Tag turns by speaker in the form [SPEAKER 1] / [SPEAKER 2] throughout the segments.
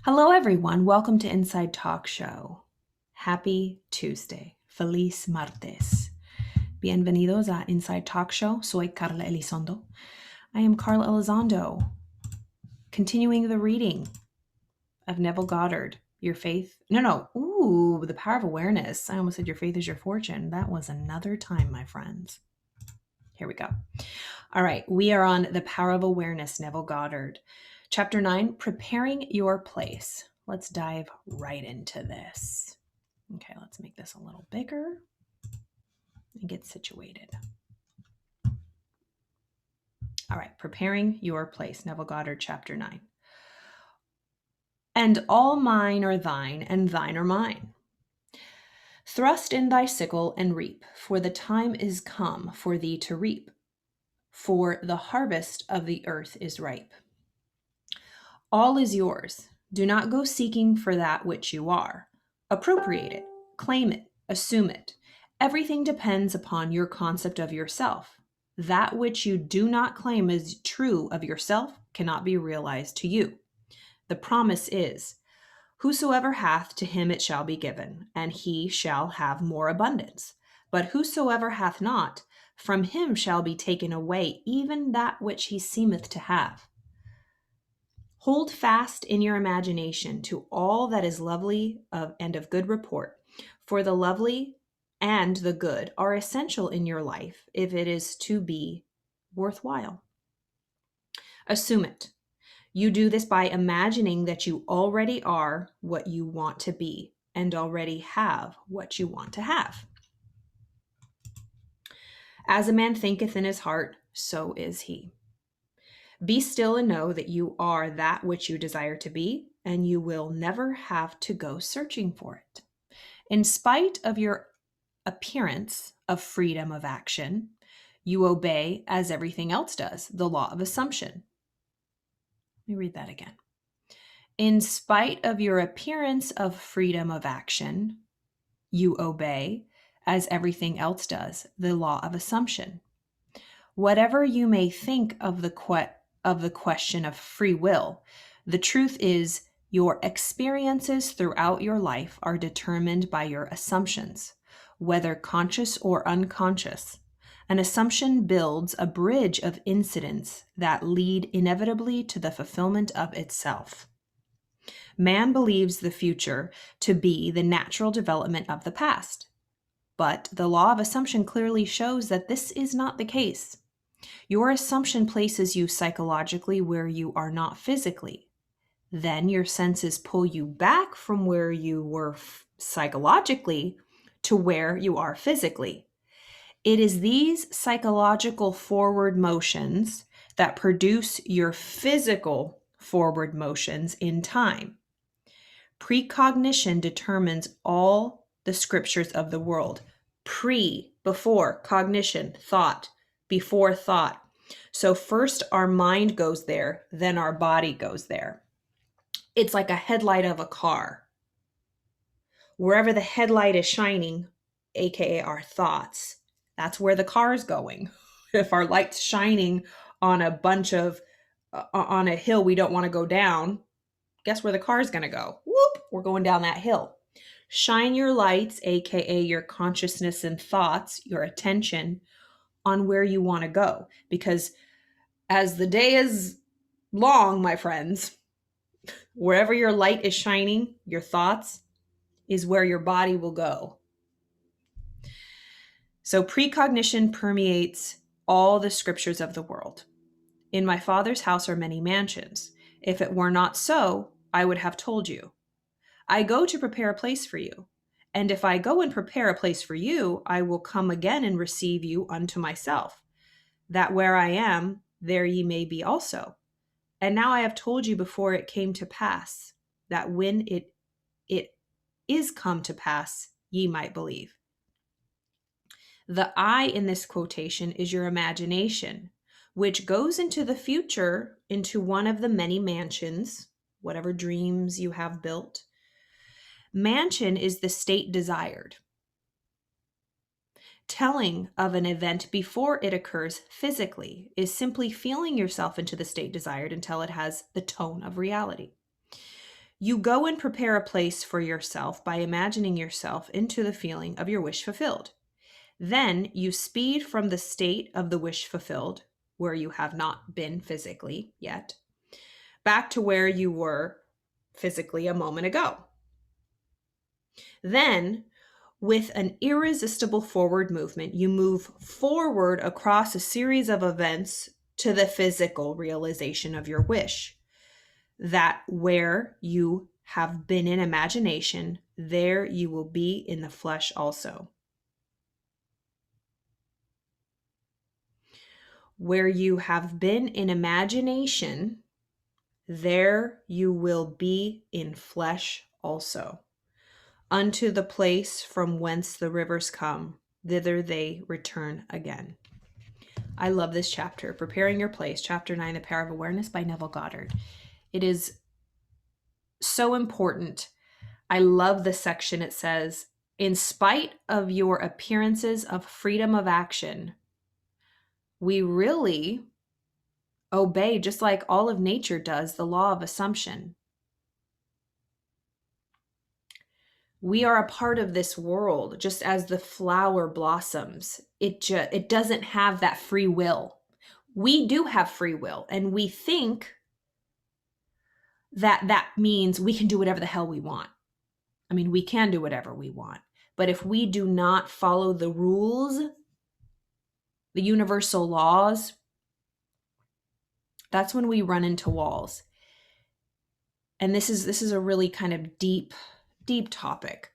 [SPEAKER 1] Hello, everyone. Welcome to Inside Talk Show. Happy Tuesday. Feliz martes. Bienvenidos a Inside Talk Show. Soy Carla Elizondo. I am Carla Elizondo, continuing the reading of Neville Goddard. Your faith. The power of awareness. I almost said your faith is your fortune. That was another time, my friends. Here we go. All right. We are on The Power of Awareness, Neville Goddard. Chapter 9, Preparing Your Place. Let's dive right into this. Okay, let's make this a little bigger and get situated. All right, Preparing Your Place, Neville Goddard, Chapter 9. And all mine are thine, and thine are mine. Thrust in thy sickle and reap, for the time is come for thee to reap, for the harvest of the earth is ripe. All is yours. Do not go seeking for that which you are. Appropriate it, claim it, assume it. Everything depends upon your concept of yourself. That which you do not claim as true of yourself cannot be realized to you. The promise is, whosoever hath, to him it shall be given, and he shall have more abundance. But whosoever hath not, from him shall be taken away even that which he seemeth to have. Hold fast in your imagination to all that is lovely and of good report, for the lovely and the good are essential in your life if it is to be worthwhile. Assume it. You do this by imagining that you already are what you want to be and already have what you want to have. As a man thinketh in his heart, so is he. Be still and know that you are that which you desire to be, and you will never have to go searching for it. In spite of your appearance of freedom of action, you obey, as everything else does, the law of assumption. Let me read that again. In spite of your appearance of freedom of action, you obey, as everything else does, the law of assumption. Whatever you may think of the question of free will, the truth is your experiences throughout your life are determined by your assumptions, whether conscious or unconscious. An assumption builds a bridge of incidents that lead inevitably to the fulfillment of itself. Man believes the future to be the natural development of the past, but the law of assumption clearly shows that this is not the case. Your assumption places you psychologically where you are not physically. Then your senses pull you back from where you were psychologically to where you are physically. It is these psychological forward motions that produce your physical forward motions in time. Precognition determines all the scriptures of the world. Before, cognition, thought, before thought. So first our mind goes there, then our body goes there. It's like a headlight of a car. Wherever the headlight is shining, aka our thoughts, that's where the car is going. If our light's shining on on a hill we don't want to go down, guess where the car is going to go? Whoop, we're going down that hill. Shine your lights, aka your consciousness and thoughts, your attention, on where you want to go. Because as the day is long, my friends, wherever your light is shining, your thoughts, is where your body will go. So precognition permeates all the scriptures of the world. In my Father's house are many mansions. If it were not so, I would have told you. I go to prepare a place for you. And if I go and prepare a place for you, I will come again and receive you unto myself, that where I am, there ye may be also. And now I have told you before it came to pass, that when it is come to pass, ye might believe. The I in this quotation is your imagination, which goes into the future, into one of the many mansions, whatever dreams you have built. Mansion is the state desired, telling of an event before it occurs physically is simply feeling yourself into the state desired until it has the tone of reality. You go and prepare a place for yourself by imagining yourself into the feeling of your wish fulfilled. Then you speed from the state of the wish fulfilled, where you have not been physically yet, back to where you were physically a moment ago. Then, with an irresistible forward movement, you move forward across a series of events to the physical realization of your wish. That where you have been in imagination, there you will be in the flesh also. Where you have been in imagination, there you will be in flesh also. Unto the place from whence the rivers come, thither they return again. I love this chapter, Preparing Your Place, Chapter 9, The Power of Awareness by Neville Goddard. It is so important. I love the section. It says, in spite of your appearances of freedom of action, we really obey, just like all of nature does, the law of assumption. We are a part of this world, just as the flower blossoms. It doesn't have that free will. We do have free will, and we think that means we can do whatever the hell we want. I mean, we can do whatever we want. But if we do not follow the rules, the universal laws, that's when we run into walls. And this is a really kind of deep topic.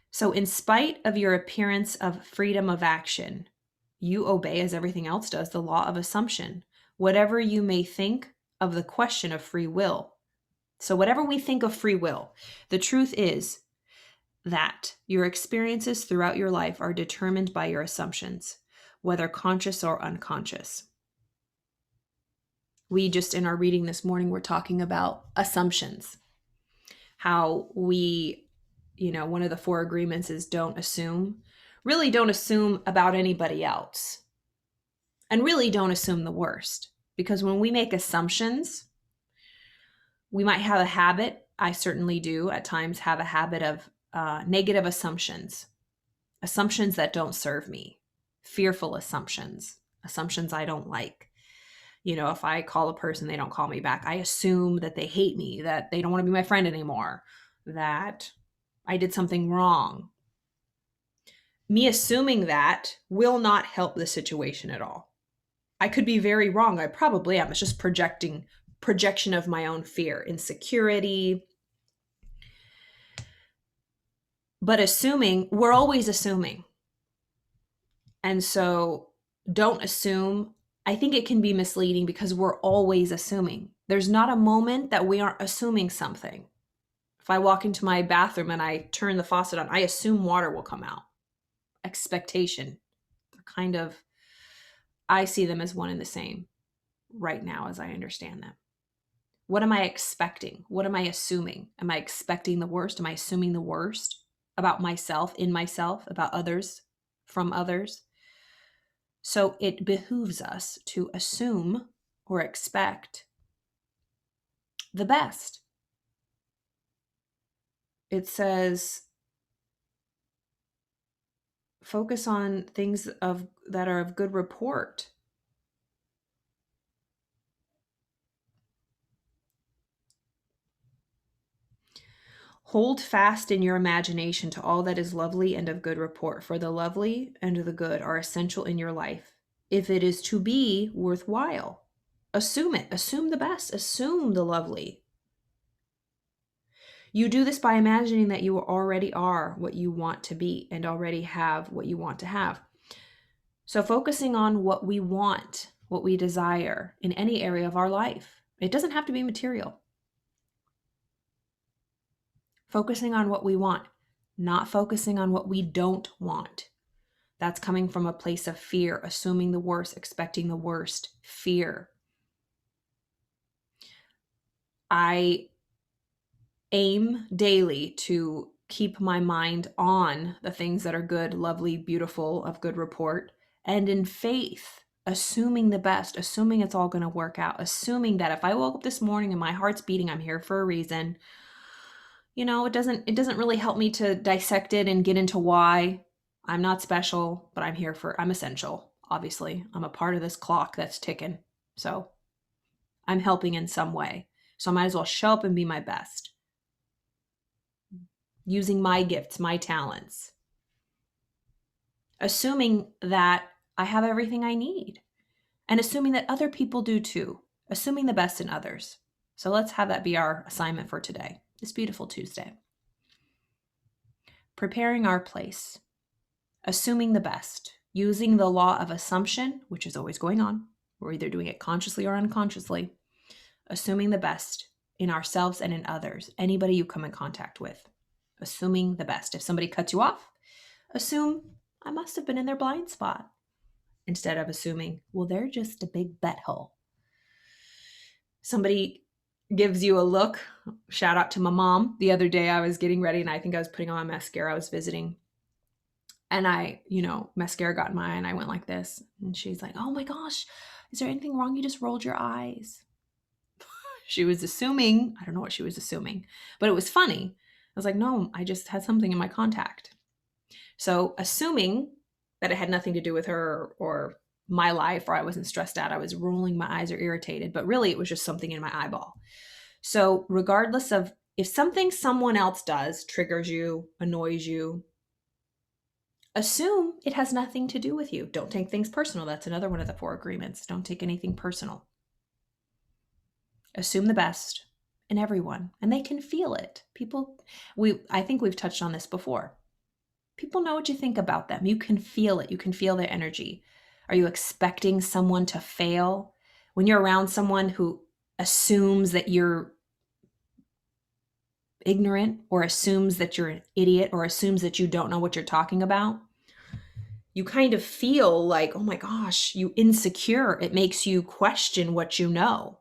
[SPEAKER 1] So in spite of your appearance of freedom of action, you obey, as everything else does, the law of assumption. Whatever you may think of the question of free will. So whatever we think of free will, the truth is that your experiences throughout your life are determined by your assumptions, whether conscious or unconscious. We just, in our reading this morning, we're talking about assumptions. How we, one of the 4 agreements is don't assume. Really don't assume about anybody else. And really don't assume the worst. Because when we make assumptions, we might have a habit, I certainly do at times have a habit of negative assumptions that don't serve me, fearful assumptions I don't like. If I call a person, they don't call me back, I assume that they hate me, that they don't want to be my friend anymore, that I did something wrong. Me assuming that will not help the situation at all. I could be very wrong. I probably am. It's just projection of my own fear, insecurity. But assuming, we're always assuming. And so don't assume. I think it can be misleading because we're always assuming. There's not a moment that we aren't assuming something. If I walk into my bathroom and I turn the faucet on, I assume water will come out. Expectation. They're I see them as one and the same right now as I understand them. What am I expecting? What am I assuming? Am I expecting the worst? Am I assuming the worst about myself, in myself, about others, from others? So it behooves us to assume or expect the best. It says, focus on things that are of good report. Hold fast in your imagination to all that is lovely and of good report, for the lovely and the good are essential in your life. If it is to be worthwhile, assume it. Assume the best. Assume the lovely. You do this by imagining that you already are what you want to be and already have what you want to have. So focusing on what we want, what we desire in any area of our life. It doesn't have to be material. Focusing on what we want, not focusing on what we don't want. That's coming from a place of fear, assuming the worst, expecting the worst, fear. I aim daily to keep my mind on the things that are good, lovely, beautiful, of good report, and in faith, assuming the best, assuming it's all going to work out, assuming that if I woke up this morning and my heart's beating, I'm here for a reason. It doesn't really help me to dissect it and get into why. I'm not special, but I'm essential. Obviously, I'm a part of this clock that's ticking. So I'm helping in some way. So I might as well show up and be my best, using my gifts, my talents, assuming that I have everything I need, and assuming that other people do too, assuming the best in others. So let's have that be our assignment for today, this beautiful Tuesday. Preparing our place, assuming the best, using the law of assumption, which is always going on. We're either doing it consciously or unconsciously, assuming the best in ourselves and in others, anybody you come in contact with, assuming the best. If somebody cuts you off, assume I must have been in their blind spot, instead of assuming, well, they're just a big butthole. Somebody gives you a look. Shout out to my mom. The other day I was getting ready and I think I was putting on my mascara. I was visiting. And mascara got in my eye and I went like this. And she's like, oh my gosh, is there anything wrong? You just rolled your eyes. She was assuming, I don't know what she was assuming, but it was funny. I was like, no, I just had something in my contact. So assuming that it had nothing to do with her or my life, or I wasn't stressed out, I was rolling my eyes or irritated, but really it was just something in my eyeball. So regardless of if something someone else does triggers you, annoys you, assume it has nothing to do with you. Don't take things personal. That's another one of the 4 agreements. Don't take anything personal. Assume the best in everyone, and they can feel it. I think we've touched on this before. People know what you think about them. You can feel it. You can feel their energy. Are you expecting someone to fail? When you're around someone who assumes that you're ignorant, or assumes that you're an idiot, or assumes that you don't know what you're talking about, you kind of feel like, oh my gosh, you insecure. It makes you question what you know.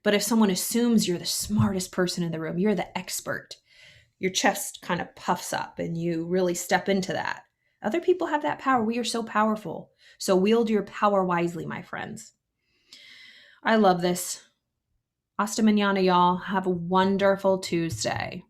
[SPEAKER 1] But if someone assumes you're the smartest person in the room, you're the expert, your chest kind of puffs up and you really step into that. Other people have that power. We are so powerful. So wield your power wisely, my friends. I love this. Hasta mañana, y'all. Have a wonderful Tuesday.